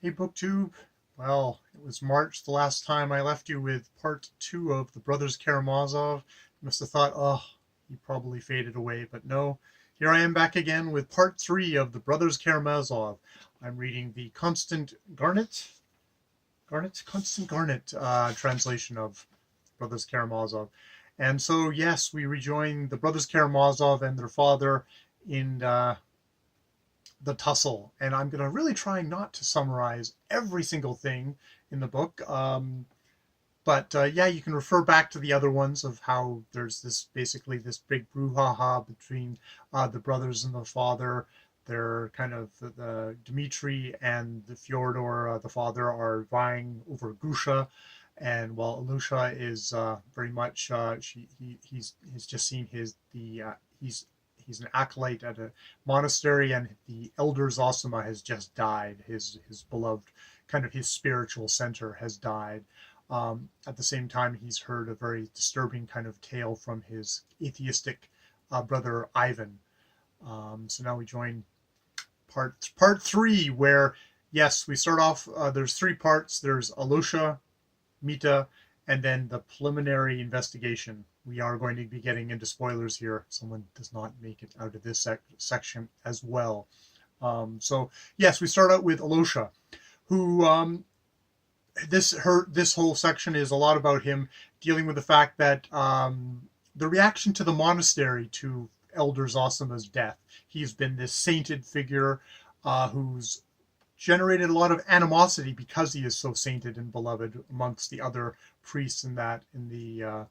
Hey BookTube, well, it was March the last time I left you with part 2 of the Brothers Karamazov. You must have thought, oh, he probably faded away, but no. Here I am back again with part 3 of the Brothers Karamazov. I'm reading the Constance Garnett translation of Brothers Karamazov. And so, yes, we rejoin the Brothers Karamazov and their father in the tussle. And I'm going to really try not to summarize every single thing in the book. But yeah, you can refer back to the other ones of how there's basically this big brouhaha between the brothers and the father. They're kind of the Dmitri and the Fyodor, the father, are vying over Grusha, and while Alusha is very much he's just seen he's an acolyte at a monastery, and the elder Zosima has just died. His beloved, kind of his spiritual center, has died. At the same time, he's heard a very disturbing kind of tale from his atheistic brother Ivan. So now we join part three, where yes, we start off. There's three parts. There's Alusha, Mita, and then the preliminary investigation. We are going to be getting into spoilers here. Someone does not make it out of this section as well. So yes, we start out with Alusha, who this whole section is a lot about him dealing with the fact that the reaction to the monastery to Elder Zosima's death. He's been this sainted figure who's generated a lot of animosity because he is so sainted and beloved amongst the other priests in the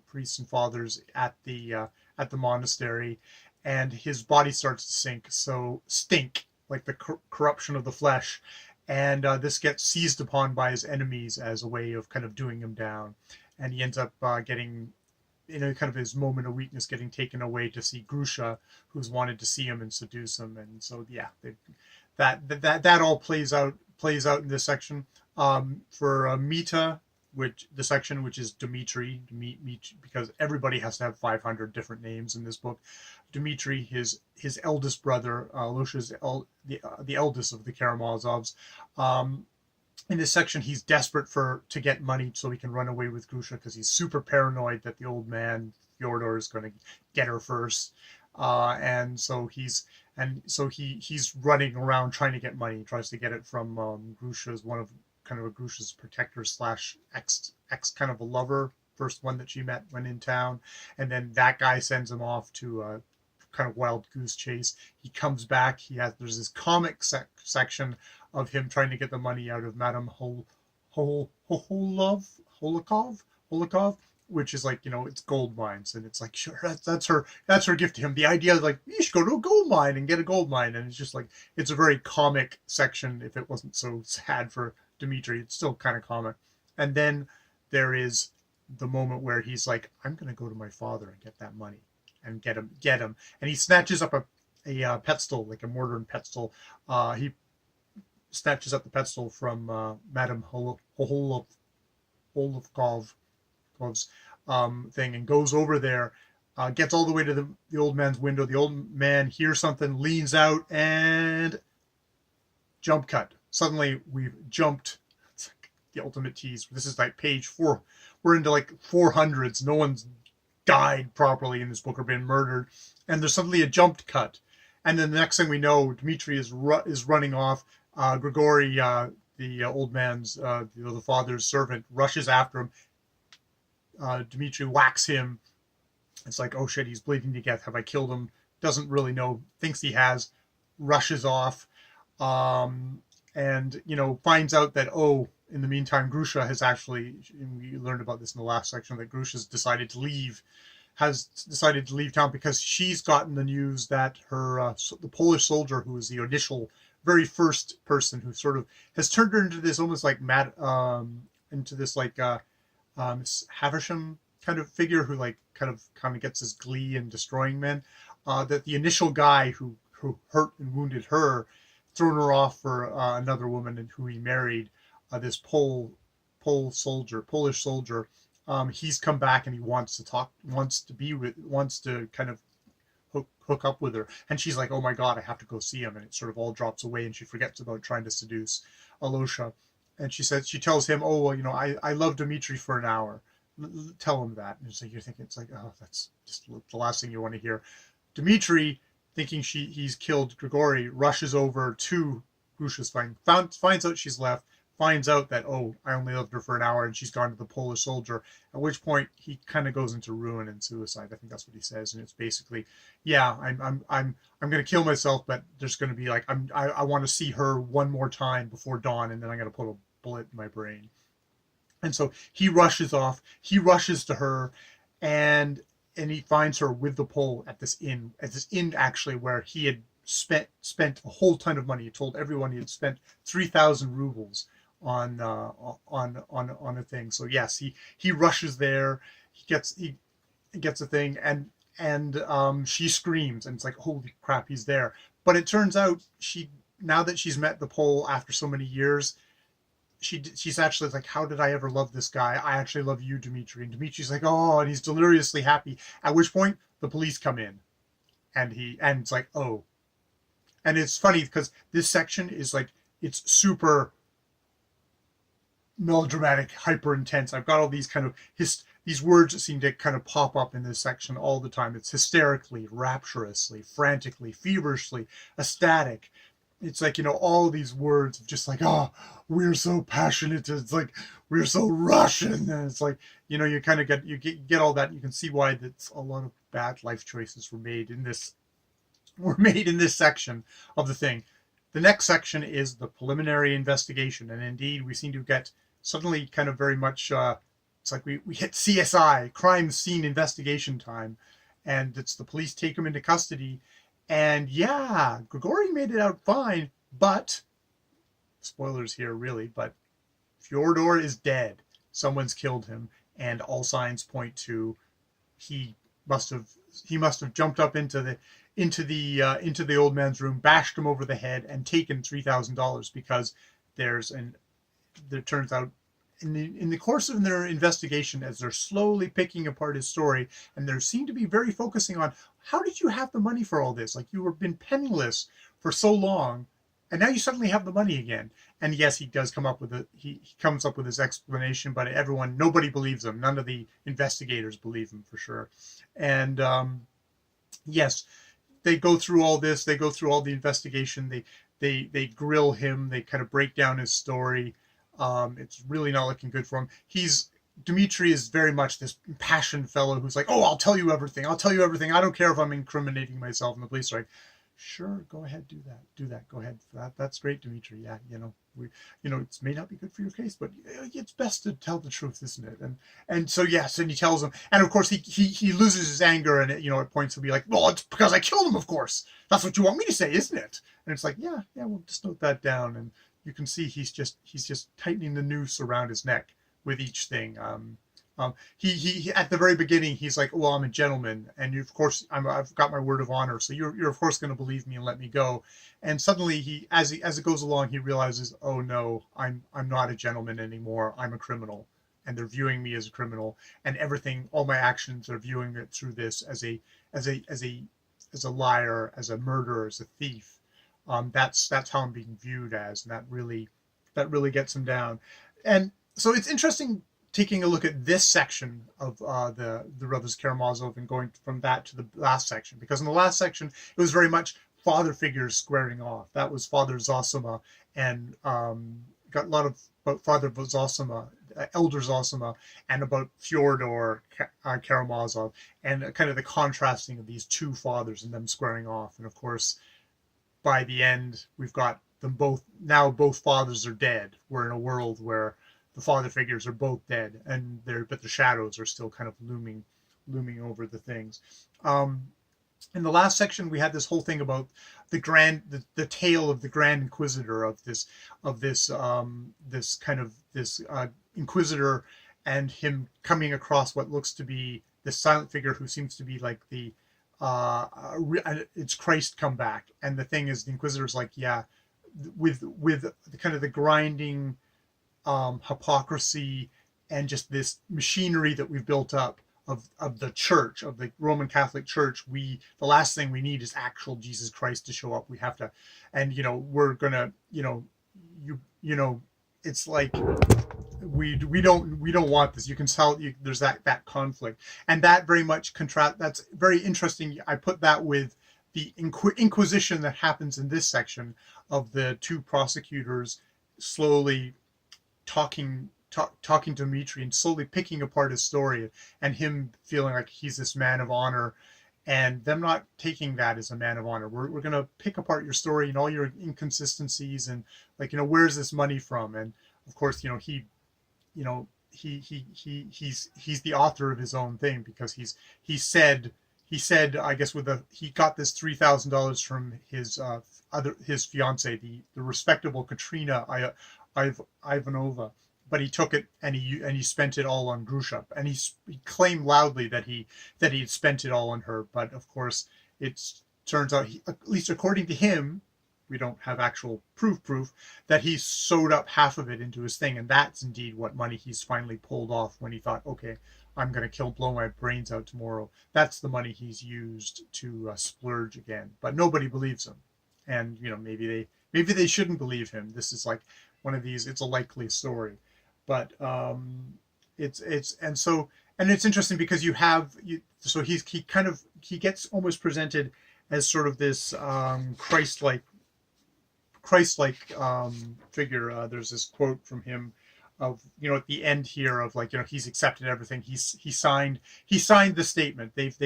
priests and fathers at the monastery, and his body starts to stink like the corruption of the flesh, and this gets seized upon by his enemies as a way of kind of doing him down, and he ends up getting, in a kind of his moment of weakness, getting taken away to see Grusha, who's wanted to see him and seduce him. And so yeah, that all plays out in this section. For Mita, which the section which is Dmitri, because everybody has to have 500 different names in this book. Dmitri, his eldest brother, Alusha's the eldest of the Karamazovs. In this section, he's desperate to get money so he can run away with Grusha, because he's super paranoid that the old man Fyodor is going to get her first, and so he's running around trying to get money. He tries to get it from Grusha's kind of a Grusha's protector slash ex kind of a lover, first one that she met when in town, and then that guy sends him off to a kind of wild goose chase. He comes back. There's this comic section of him trying to get the money out of Madame Holikov, which is like, it's gold mines, and it's like, sure, that's her gift to him. The idea is like, you should go to a gold mine and get a gold mine, and it's just like, it's a very comic section. If it wasn't so sad for Dmitri, it's still kind of comic. And then there is the moment where he's like, I'm gonna go to my father and get that money and get him, and he snatches up a petstol, like a mortar and pestle. He snatches up the pestle from Madame Holokov's thing, and goes over there, gets all the way to the old man's window. The old man hears something, leans out, and jump cut. Suddenly we've jumped. It's like the ultimate tease. This is like page 4. We're into like 400s. No one's died properly in this book or been murdered, and there's suddenly a jumped cut, and then the next thing we know, Dmitri is running off. Grigory, the old man's, the father's servant, rushes after him. Dmitri whacks him. It's like, oh shit, he's bleeding to death. Have I killed him? Doesn't really know. Thinks he has. Rushes off, and finds out that, oh, in the meantime, Grusha has actually, we learned about this in the last section, that Grusha's decided to leave town, because she's gotten the news that her the Polish soldier, who was the initial very first person who sort of has turned her into this almost like into this like Havisham kind of figure, who like kind of gets this glee in destroying men. That the initial guy who hurt and wounded her, thrown her off for another woman, and who he married, this Polish soldier. He's come back, and he wants to kind of hook up with her. And she's like, oh my God, I have to go see him. And it sort of all drops away, and she forgets about trying to seduce Alyosha. And she tells him, oh, well, I love Dmitri for an hour. Tell him that. And it's like, you're thinking, it's like, oh, that's just the last thing you want to hear. Dmitri, thinking he's killed Grigory, rushes over to Grusha's finds out she's left, finds out that, oh, I only loved her for an hour and she's gone to the Polish soldier, at which point he kind of goes into ruin and suicide. I think that's what he says. And it's basically, yeah, I'm going to kill myself, but there's going to be like, I want to see her one more time before dawn, and then I'm going to put a bullet in my brain. And so he rushes off, he rushes to her, and he finds her with the Pole at this inn actually, where he had spent a whole ton of money. He told everyone he had spent 3,000 rubles on a thing. So yes, he rushes there, he gets a thing, and she screams, and it's like, holy crap, he's there. But it turns out now that she's met the Pole after so many years, she's actually like, how did I ever love this guy? I actually love you, Dmitri. And Dmitri's like, oh, and he's deliriously happy. At which point the police come in, and it's like, oh. And it's funny because this section is like, it's super melodramatic, hyper intense. I've got all these kind of these words that seem to kind of pop up in this section all the time. It's hysterically, rapturously, frantically, feverishly, ecstatic. It's like, all these words of just like, oh, we're so passionate. It's like, we're so Russian. And it's like, you kind of get all that. You can see why that's a lot of bad life choices were made in this section of the thing. The next section is the preliminary investigation. And indeed, we seem to get suddenly kind of very much, it's like we hit CSI, crime scene investigation time. And it's the police take him into custody. And yeah, Grigory made it out fine, but, spoilers here really, but Fyodor is dead. Someone's killed him, and all signs point to he must have jumped up into the old man's room, bashed him over the head, and taken $3,000, because there turns out in the course of their investigation, as they're slowly picking apart his story, and they seem to be very focusing on, how did you have the money for all this? Like, you were been penniless for so long, and now you suddenly have the money again. And yes, he does come up with he comes up with his explanation, but nobody believes him. None of the investigators believe him for sure. And yes, they go through all this. They go through all the investigation. They grill him. They kind of break down his story. It's really not looking good for him. Dmitri is very much this impassioned fellow who's like, oh, I'll tell you everything. I don't care if I'm incriminating myself. And the police are like, sure, go ahead, do that. Go ahead. That's great, Dmitri. Yeah, it may not be good for your case, but it's best to tell the truth, isn't it? And so yes, and he tells him, and of course he loses his anger, and at points he'll be like, well, it's because I killed him, of course. That's what you want me to say, isn't it? And it's like, yeah, we'll just note that down. And you can see he's just tightening the noose around his neck with each thing. He at the very beginning, he's like, well, I'm a gentleman, and of course I've got my word of honor, so you're of course going to believe me and let me go. And suddenly as it goes along, he realizes, oh no, I'm not a gentleman anymore. I'm a criminal, and they're viewing me as a criminal, and all my actions are viewing it through this as a liar, as a murderer, as a thief. That's how I'm being viewed as, and that really gets him down. And so it's interesting taking a look at this section of the brothers Karamazov and going from that to the last section, because in the last section it was very much father figures squaring off. That was Father Zosima, and got a lot of about Father Zosima, Elder Zosima, and about Fyodor Karamazov, and kind of the contrasting of these two fathers and them squaring off. And of course, by the end, we've got them both. Now both fathers are dead. We're in a world where the father figures are both dead, but the shadows are still kind of looming over the things. In the last section, we had this whole thing about the tale of the Grand Inquisitor, of this Inquisitor, and him coming across what looks to be this silent figure who seems to be like it's Christ come back. And the thing is, the Inquisitor's like, yeah, with the kind of the grinding hypocrisy and just this machinery that we've built up of the church, of the Roman Catholic Church. The last thing we need is actual Jesus Christ to show up. We have to, and we're gonna, it's like we don't want this. You can tell there's that conflict, and that very much contrast. That's very interesting. I put that with the inquisition that happens in this section of the two prosecutors slowly talking to Dmitri and slowly picking apart his story, and him feeling like he's this man of honor, and them not taking that as a man of honor. We're going to pick apart your story and all your inconsistencies, and where's this money from? And of course, he's the author of his own thing, because he said, I guess he got this $3,000 from his fiance, the respectable Katrina Ivanova, but he took it and he spent it all on Grusha, and he claimed loudly that he had spent it all on her. But of course, it turns out, at least according to him, we don't have actual proof that he sewed up half of it into his thing, and that's indeed what money he's finally pulled off when he thought, okay, I'm going to blow my brains out tomorrow. That's the money he's used to splurge again. But nobody believes him, and maybe they shouldn't believe him. This is like one of these. It's a likely story, but it's interesting because so he gets almost presented as sort of this Christ-like figure. There's this quote from him of at the end here of he's accepted everything. He signed the statement. They've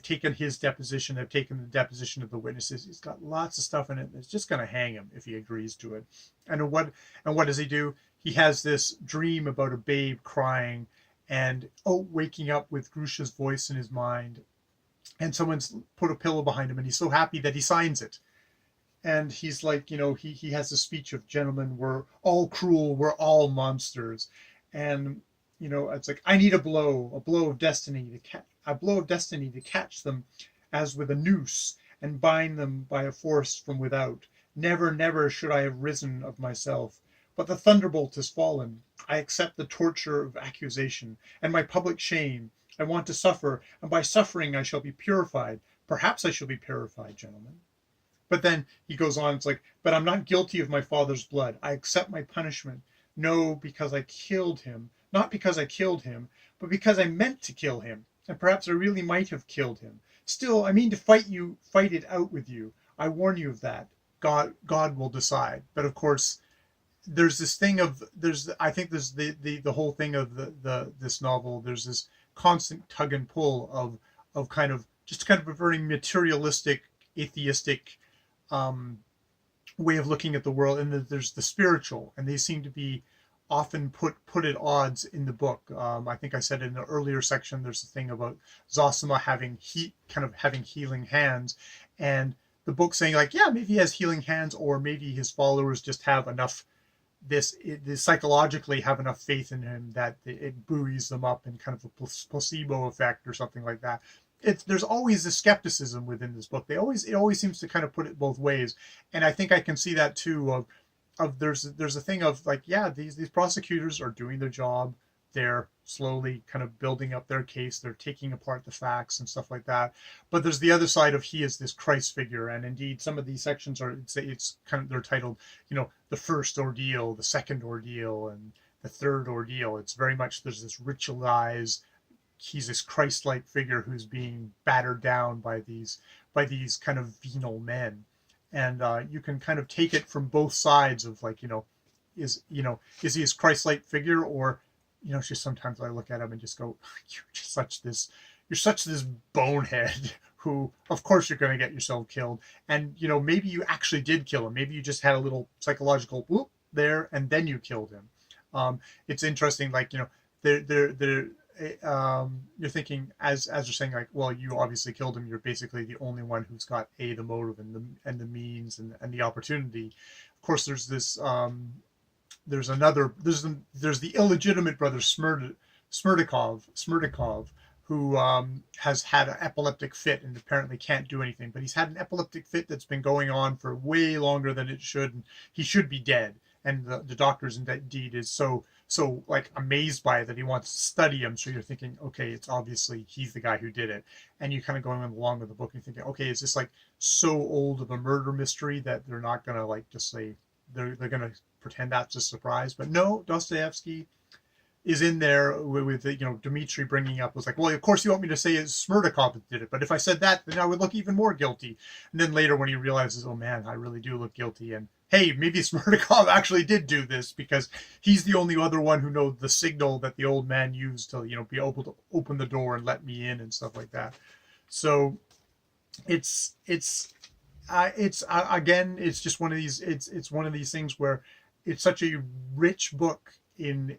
taken his deposition. They've taken the deposition of the witnesses. He's got lots of stuff in it. It's just going to hang him if he agrees to it. And what does he do? He has this dream about a babe crying, and waking up with Grusha's voice in his mind, and someone's put a pillow behind him, and he's so happy that he signs it. And he's like, he has a speech of, gentlemen, we're all cruel, we're all monsters. And, it's like, I need a blow of destiny to catch them as with a noose, and bind them by a force from without. Never, never should I have risen of myself. But the thunderbolt has fallen. I accept the torture of accusation and my public shame. I want to suffer, and by suffering I shall be purified. Perhaps I shall be purified, gentlemen. But then he goes on, it's like, but I'm not guilty of my father's blood. I accept my punishment. No, because I killed him. Not because I killed him, but because I meant to kill him. And perhaps I really might have killed him. Still, I mean to fight it out with you. I warn you of that. God will decide. But of course, there's this thing of, I think there's the whole thing of this novel, there's this constant tug and pull of kind of a very materialistic, atheistic way of looking at the world, and there's the spiritual, and they seem to be often put at odds in the book. I think I said in the earlier section, there's a thing about Zosima having healing hands, and the book saying maybe he has healing hands, or maybe his followers just have enough they psychologically have enough faith in him that it buoys them up in kind of a placebo effect or something like that. There's always this skepticism within this book. It always seems to kind of put it both ways, and I think I can see that too. There's a thing of these prosecutors are doing their job. They're slowly kind of building up their case. They're taking apart the facts and stuff like that. But there's the other side of he is this Christ figure, and indeed some of these sections they're titled the first ordeal, the second ordeal, and the third ordeal. It's very much there's this ritualized. He's this Christ-like figure who's being battered down by these kind of venal men, and you can kind of take it from both sides of is he this Christ-like figure, or just sometimes I look at him and just go, you're such this bonehead who, of course, you're going to get yourself killed, and maybe you actually did kill him, maybe you just had a little psychological whoop there, and then you killed him. It's interesting, you're thinking as you're saying well, you obviously killed him. You're basically the only one who's got the motive and the means and the opportunity. Of course, there's this there's the illegitimate brother Smerdyakov, who has had an epileptic fit and apparently can't do anything. But he's had an epileptic fit that's been going on for way longer than it should, and he should be dead. and the doctor's indeed is so like amazed by it that he wants to study him. So you're thinking, okay, it's obviously he's the guy who did it, and you kind of going along with the book and thinking, okay, is this like so old of a murder mystery that they're not gonna like just say they're gonna pretend that's a surprise? But no, Dostoevsky is in there with you know, Dmitri bringing up was like, well, of course you want me to say it's Smerdyakov that did it, but if I said that, then I would look even more guilty. And then later when he realizes, oh man, I really do look guilty, and hey, maybe Smerdyakov actually did do this because he's the only other one who knows the signal that the old man used to, you know, be able to open the door and let me in and stuff like that. So it's again, it's just one of these, it's one of these things where it's such a rich book in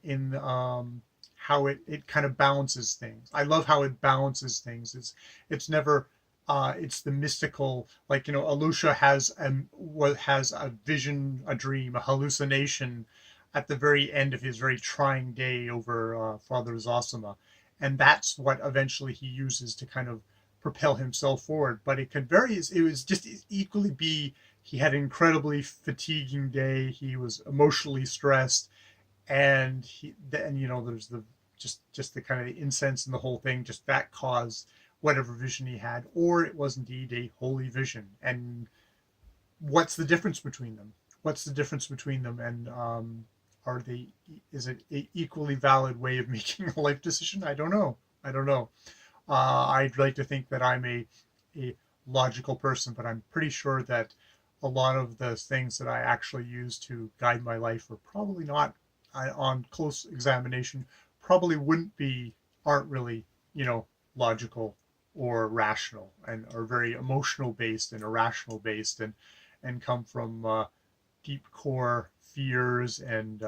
how it kind of balances things. I love how it balances things. It's never it's the mystical, like, you know, Alusha has a vision, a dream, a hallucination at the very end of his very trying day over Father Zosima, and that's what eventually he uses to kind of propel himself forward. But it could very, it was just equally be, he had an incredibly fatiguing day, he was emotionally stressed, and then, you know, there's the just the kind of the incense and the whole thing, just that caused whatever vision he had, or it was indeed a holy vision. And what's the difference between them? What's the difference between them? And are they, is it an equally valid way of making a life decision? I don't know. I don't know. I'd like to think that I'm a logical person, but I'm pretty sure that a lot of the things that I actually use to guide my life are probably not, on close examination, probably aren't really, you know, logical or rational, and are very emotional based and irrational based, and come from deep core fears and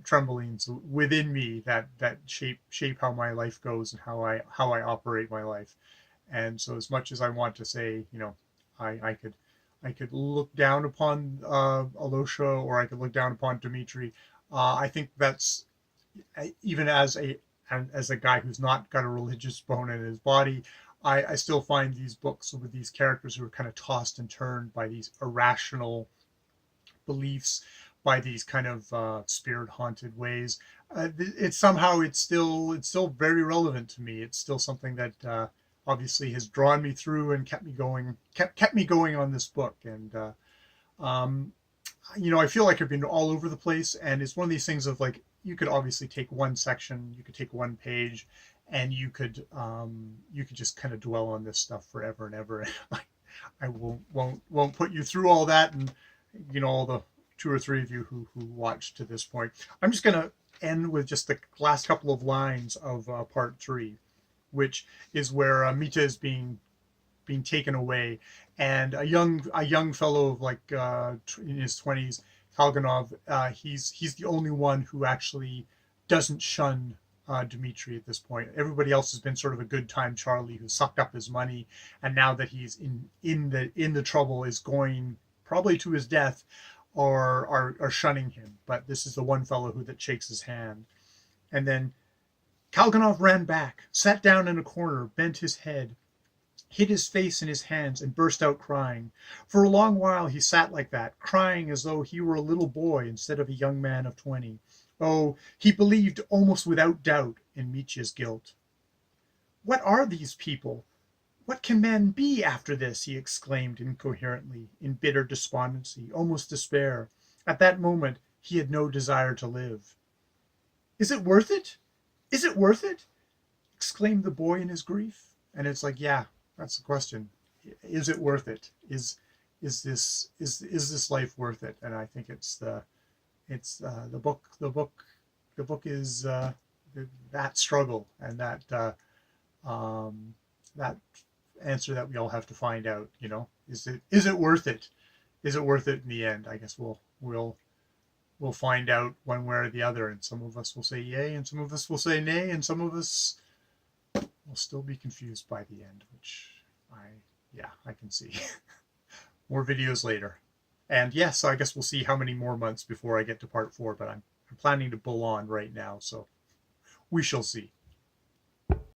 tremblings within me that shape how my life goes and how I operate my life. And so, as much as I want to say, you know, I could look down upon Alyosha, or I could look down upon Dmitri. I think that's, even as a guy who's not got a religious bone in his body, I still find these books with these characters who are kind of tossed and turned by these irrational beliefs, by these kind of spirit haunted ways. It's somehow, it's still very relevant to me. It's still something that obviously has drawn me through and kept me going on this book. And you know, I feel like I've been all over the place, and it's one of these things of like, you could obviously take one section, you could take one page, and you could just kind of dwell on this stuff forever and ever. I won't put you through all that, and you know, all the 2 or 3 of you who watched to this point. I'm just going to end with just the last couple of lines of part 3, which is where Mita is being taken away, and a young fellow of like in his 20s, Kalganov, he's the only one who actually doesn't shun Dmitri at this point. Everybody else has been sort of a good time Charlie who sucked up his money, and now that he's in the trouble, is going probably to his death, or are shunning him. But this is the one fellow that shakes his hand. And then Kalganov ran back, sat down in a corner, bent his head, hid his face in his hands, and burst out crying. For a long while he sat like that, crying as though he were a little boy instead of a young man of 20. Oh, he believed almost without doubt in Mitya's guilt. What are these people? What can men be after this? He exclaimed incoherently, in bitter despondency, almost despair. At that moment he had no desire to live. Is it worth it? Is it worth it? Exclaimed the boy in his grief. And it's like, yeah, that's the question. Is it worth it? Is this life worth it? And I think the book is that struggle, and that answer that we all have to find out. You know, is it worth it? Is it worth it in the end? I guess we'll find out one way or the other, and some of us will say yay, and some of us will say nay, and some of us will still be confused by the end, which I can see. More videos later. And yes, I guess we'll see how many more months before I get to part 4, but I'm planning to bull on right now, so we shall see.